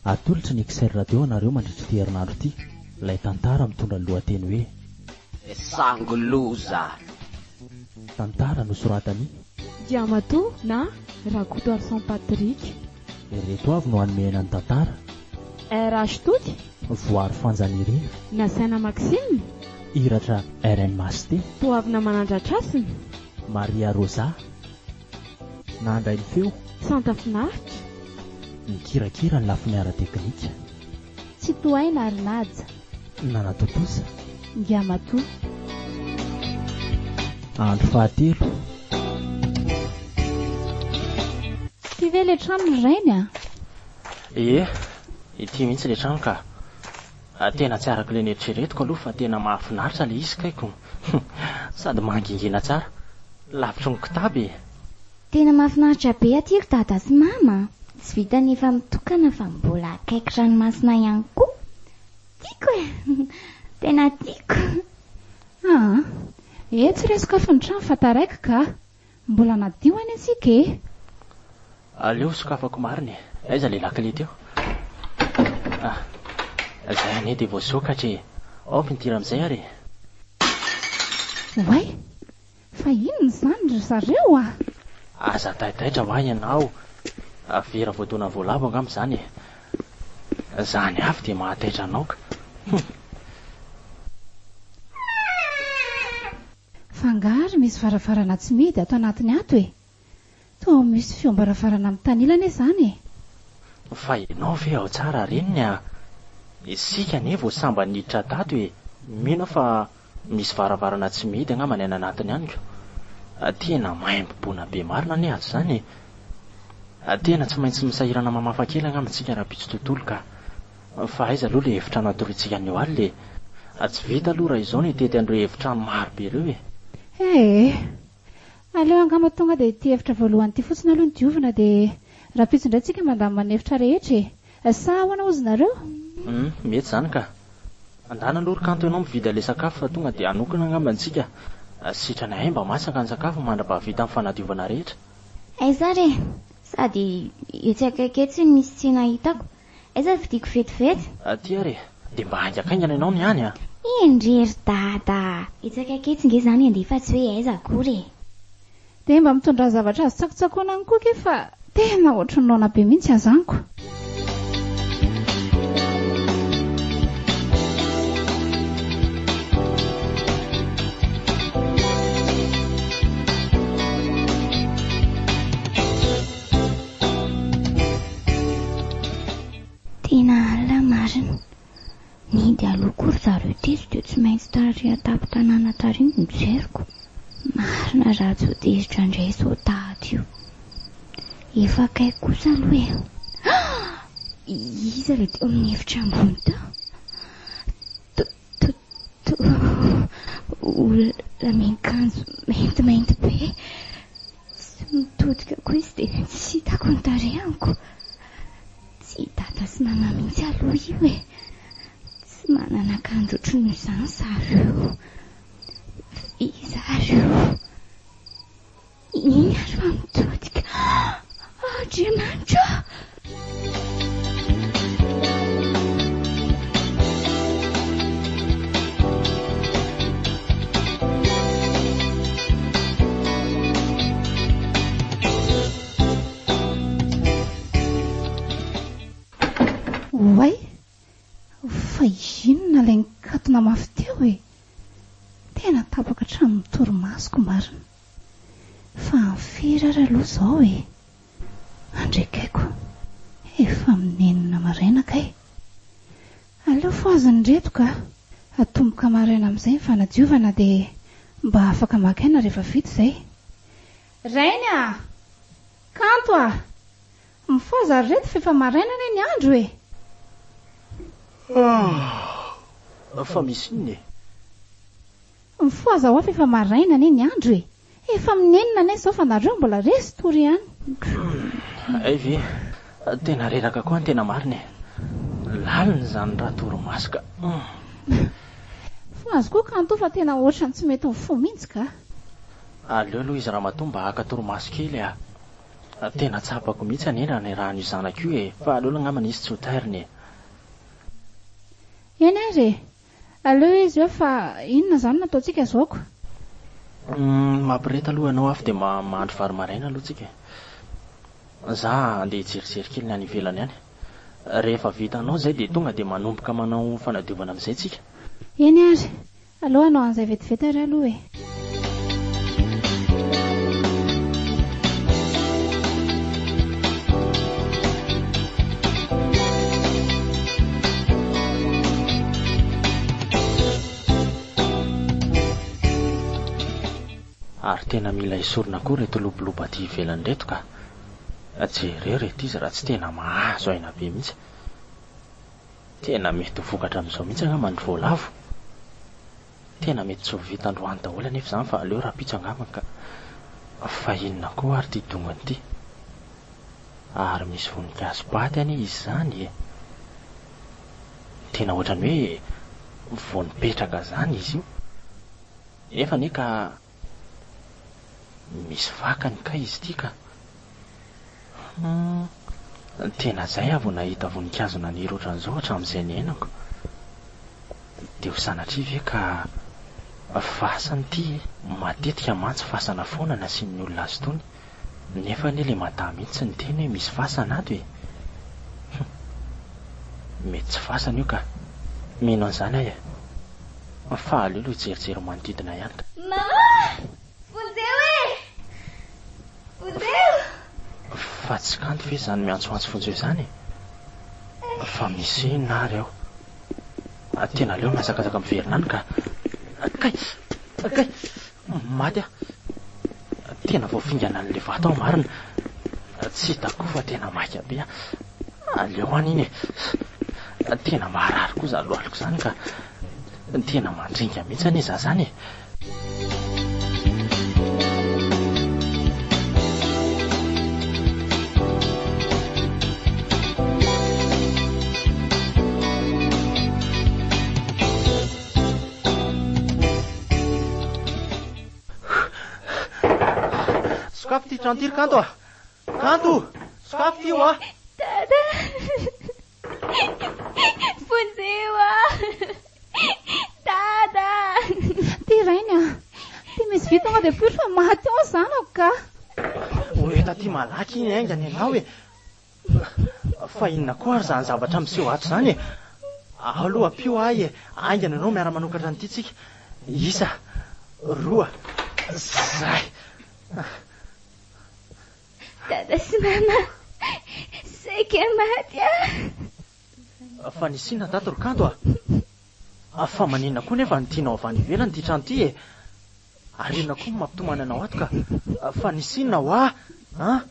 Atolotry ny ekisay radio anareo mandritry ty herinandro ty. Ilay Tantara mitondra ny lohateny hoe Sangy Loza. Tantara nosoratany Diamato na Rakoto Arsan Patrick. Ireto avy no hanomehana ny Tantara. Raha Toty, Voary Fanjanirina, Nasaina Maxime, Iratra RN Masté, Toavina Manandratrasiny, Maria Roza, Nandray ny feo, Santa Finaritra, ny kirakira ny lafiny ara-teknika, tsy toaina ary naja, Nanatotosa, Diamato. Andro fahatelo. Ty ve le trano ny rainy a? Ity mihitsy le trano ka tena tsy araka le neritreretiko aloha fa tena mahafinaritra le izy kaiko. Sady mangingina tsara, lavitry ny kitaby. Tena mahafinaritra be aty dada sy mama. Tsy vita nefa mitokana fa mbola akaiky ranomasina ihany koa. Tiako e. Tena tiako. Tsy resaka fa ny trano fa taraika ka. Mbola nadio any asika e. Aleo sokafako mariny. Aiza le lakile teo? Zay ane dia voasokatra ao mpintira amin'izay ary. Way, fa inona izany ry zareo a? Aza taitaitra hoa ianao. Vera voadona voalavo angamba izany. Zany avy dia mahataitra anao ka. Fangary misy varavarana tsy midy ato anatiny ato e. Toa misy fiambaravarana amin'ny tanilana izany e. Fa ianao ve ao tsara reniny a? Isika ane vao samba niditra tato e. Mino fa misy varavarana tsy midy angamba ny anatiny ihany ka. Tena maimboboana be marina ane ato izany. Tena tsy maintsy misahirana mamafa kely angamba tsika raha pitso tontolo ka. Fa aiza aloha le efitrano atoritsika anio aly le. Tsy vita aloha raha izao ny tety andreo efitrano maro be ireo e. Aleo angamba tonga dia ity efitra voalohany ity fotsiny aloha ny diovina dia raha pitso indray tsika mandamina ny efitra rehetra e. Sa ahoana ozy nareo? Mety zany ka. Andana aloha ry kanto ianao mividy le sakafo fa tonga dia anokana angamba antsika. Sitrana hay mba masaka ny sakafo mandra-mba vita amin'ny fanadiovana rehetra. Aiza re? Sady etsy akaiketsy misy tsena hitako. Aiza vidiko vetivety? Ty ary dia mba haingakaingana ianao ny any a. Indrery dada. Etsy akaiketsy nge zany andefa tsy hoe aiza akory. Dia mba mitondra zavatra azo tsakotsakoana any koa ke fa tena ohatran'ny naona be mihitsy azaniko. Tena alina marina. Nidy aloha kory zareo teto dia tsy maintsy tarary tapo-tanàna tariny ny jeriko. Marina raha tsy hoteritra indray izao tahaka io. Efa akaiko kosa aloha e. Iza le teo amin'ny efitra ambony tao? Olona miakanjo maintimainty be. Tsy mitodika koa izy dia tsy hitako ny tarehako. Tsy dada sy mama mihitsy aloha io e. Tsy manana akanjo otrany izany zareo. Zareo iny ary fa mitodika. Andriamanitra. Way, fa inona ilay nikatona mafy teo e. Tena tapaka hatramin'ny torimasoko marina. Fa nifirara aloha izao e. Andrekaiko, efa minenina maraina kay. Aleo foaziny reto ka. Atomboka maraina amin'izay ny fanadiovana dia mba afaka makaina rehefa vita izay. Rainy a! Kanto a! Mifoaza reto fa efa maraina ny andro e. Fa misy inona e? Mifoaza ho afa efa maraina ny andro e. Efa minenina ny izao fa nareo mbola resy tory ihany. Ve tena reraka koa ny tena marina e. Lalina izany raha torimasika. Foazy koa kanto fa tena ohatrany tsy mety ny fo mihitsy ka. Aleo aloha izy raha matomba haka torimaso kely a. Tena tsapako mihitsy anena ny raha ny zanako io fa aloha angambany izy tsy ho tairiny. Eny ary aleo izy eo fa inona zany nataontsika zaoko? Mampireta aloha anao afy dia mahandro vary maraina aloha tsika. Za andeha hijerijery kely ny any ivelany any. Rehefa vita anao zay dia tonga dia manomboka manao fanadiovana amin'izay tsika. Eny ary aleo anao an'izay vetivety ary aloha e. Ary tena mila esorina koa reto loboloba aty ivelany reto ka jereo reto izy raha tsy tena mahazo aina be mihitsy. Tena mety ho vokatra amin'izao mihitsy angamba ny voalavo. Tena mety tsy ho vita androany daholo anefa izany fa aleo rapitso angamba ka fa inona koa ary ty dongany ity. Ary misy voninkazo paty anie izy izany. Tena ohatrany hoe voanipetraka zany izy io. Nefa anie ka misy vakany ka izy ity ka. Tena zay avo nahita voninkazo naniry ohatran'izao hatramin'izay ny ainako. Dia ho sanatria ve ka fasana ity matetika mantsy fasana foana nasian'ny olona azy tony. Nefa anie ilay madama mihitsy ny teny hoe misy fasana ato e. Mety tsy fasana io ka mino an'izany ahy e. Fa aleo hijerijery manodidina ihany ka. Fa tsy kanto ve zany miantsoantso fontseo zany? Fa misy inona ary aho? Tena aleo masakasaka miverina any ka. Kay maty ah. Tena voafingana an'ilay vato aho marina. Tsy hitako fa tena maika be ah. Aleo any iny e. Tena maharary koa za lohaloko zany ka tena mandringa mihitsy anie za zany e. Sokafy ty trano tiry kanto ah. Kanto, sokafy io ah. Dada, fonjeo ah. Dada. Ty rainy ah. Ty misy vitanga dia piry fa maty ao zanako ka. Oeta ty malaky iny aingany ianao e. Fa inona koa ary zany zavatra miseho ato zany e. Aloha pio ahy e. Aingana ianao miara manokatra n'ity tsika. Isa, roa, zay. Dada sy mama, saika maty ah. Fa nisina tato ry kanto ah. Fa maninona koa nefa ny tianao avy any ivelany ty trano ty e. Ary inona koa mampitomana anao ato ka. Fa nisinona ho ah.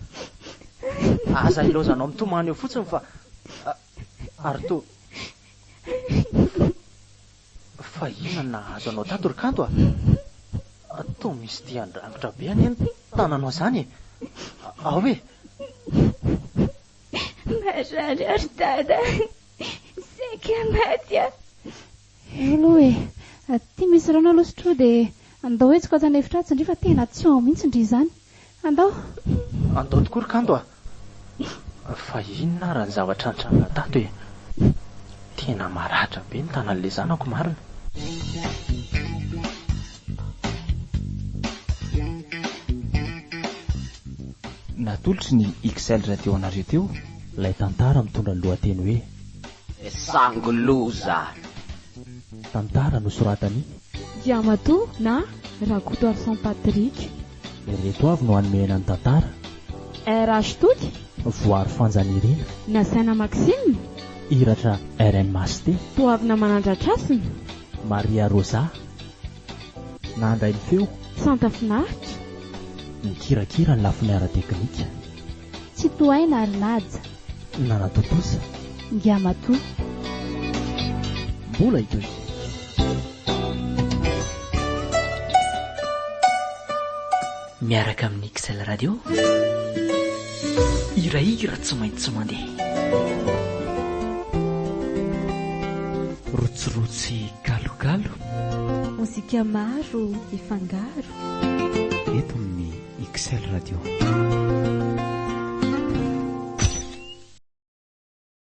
Aza Loza anao mitomany eo fotsiny fa ary to. Fa inona nahazo anao tato ry kanto ah. To misy tian-drangotra be any tananao zany. Ao e. Marary ary dada, saika maty ah. Aloha e, ty misy rano aloha sotro dia andao hoe tsy kotana efitra tsindrio fa tena tsy ao mihitsy ndry zany. Andao tokoa ry kanto ah. Fa inona raha ny zavatra nitranga tato e. Tena maratra be ny tanan'ilay zanako marina. Natolotry ny XL radio anareo teo ilay tantara mitondra ny lohateny hoe Sangy Loza. Tantara nosoratany Diamato na Rakoto San Patrick. Reto avy no hanomena ny tantara. RH Toty Voary Fanjanirina Nasaina Maxime Iratra RN Masté Toavina Manandratrasina Maria Rosa Nandray ny feo Santa Finaritra Nikirakira ny lafiny ara-teknika tsy toaina ary laja Nanatotosa Diamato mbola itoy. Miaraka amin'ny XL radio irahira tsy maintsy mandeha rotsirotsy galogalo mozika maro ifangaro eto amin'ny XL radio.